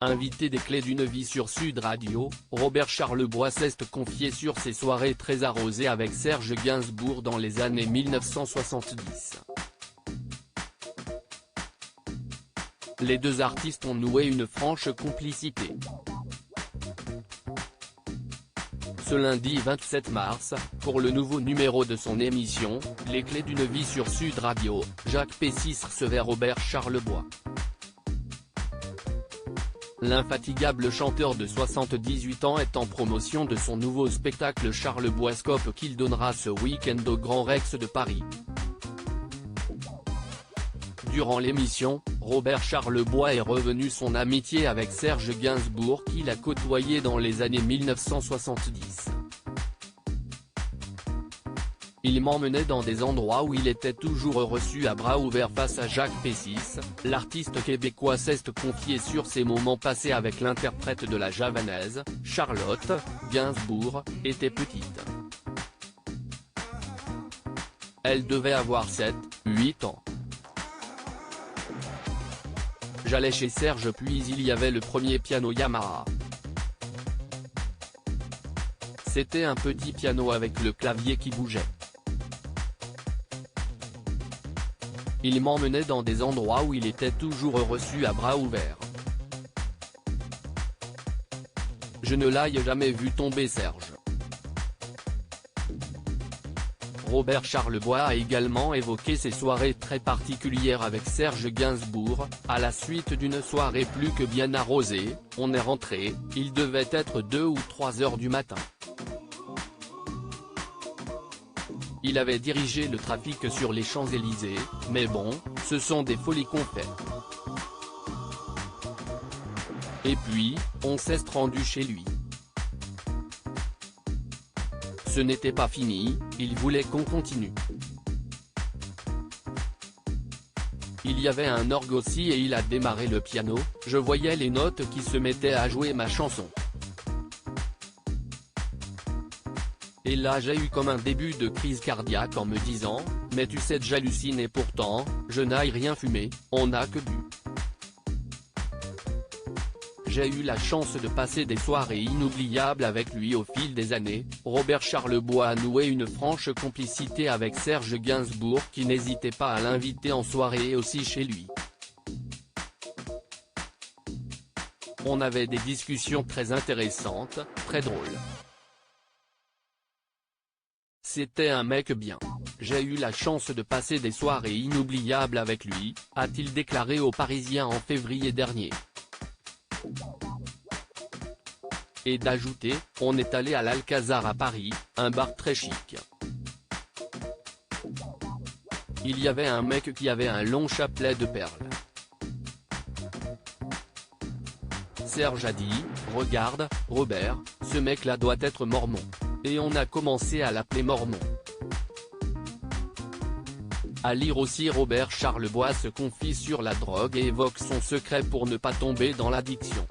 Invité des Clés d'une vie sur Sud Radio, Robert Charlebois s'est confié sur ses soirées très arrosées avec Serge Gainsbourg dans les années 1970. Les deux artistes ont noué une franche complicité. Ce lundi 27 mars, pour le nouveau numéro de son émission, Les Clés d'une vie sur Sud Radio, Jacques Pessis recevait Robert Charlebois. L'infatigable chanteur de 78 ans est en promotion de son nouveau spectacle Charleboiscope qu'il donnera ce week-end au Grand Rex de Paris. Durant l'émission, Robert Charlebois est revenu son amitié avec Serge Gainsbourg qu'il a côtoyé dans les années 1970. Il m'emmenait dans des endroits où il était toujours reçu à bras ouverts face à Jacques Pessis. L'artiste québécois s'est confié sur ses moments passés avec l'interprète de la javanaise, Charlotte Gainsbourg, était petite. Elle devait avoir 7-8 ans. J'allais chez Serge puis il y avait le premier piano Yamaha. C'était un petit piano avec le clavier qui bougeait. Il m'emmenait dans des endroits où il était toujours reçu à bras ouverts. Je ne l'ai jamais vu tomber Serge. Robert Charlebois a également évoqué ses soirées très particulières avec Serge Gainsbourg. À la suite d'une soirée plus que bien arrosée, on est rentré, il devait être 2 ou 3 heures du matin. Il avait dirigé le trafic sur les Champs-Élysées, mais bon, ce sont des folies qu'on fait. Et puis, on s'est rendu chez lui. Ce n'était pas fini, il voulait qu'on continue. Il y avait un orgue aussi et il a démarré le piano, je voyais les notes qui se mettaient à jouer ma chanson. Et là j'ai eu comme un début de crise cardiaque en me disant, mais tu sais j'hallucine et pourtant, je n'ai rien fumé, on n'a que bu. J'ai eu la chance de passer des soirées inoubliables avec lui au fil des années. Robert Charlebois a noué une franche complicité avec Serge Gainsbourg qui n'hésitait pas à l'inviter en soirée et aussi chez lui. On avait des discussions très intéressantes, très drôles. C'était un mec bien. J'ai eu la chance de passer des soirées inoubliables avec lui, a-t-il déclaré aux Parisiens en février dernier. Et d'ajouter, on est allé à l'Alcazar à Paris, un bar très chic. Il y avait un mec qui avait un long chapelet de perles. Serge a dit, regarde, Robert, ce mec-là doit être mormon. Et on a commencé à l'appeler mormon. À lire aussi Robert Charlebois se confie sur la drogue et évoque son secret pour ne pas tomber dans l'addiction.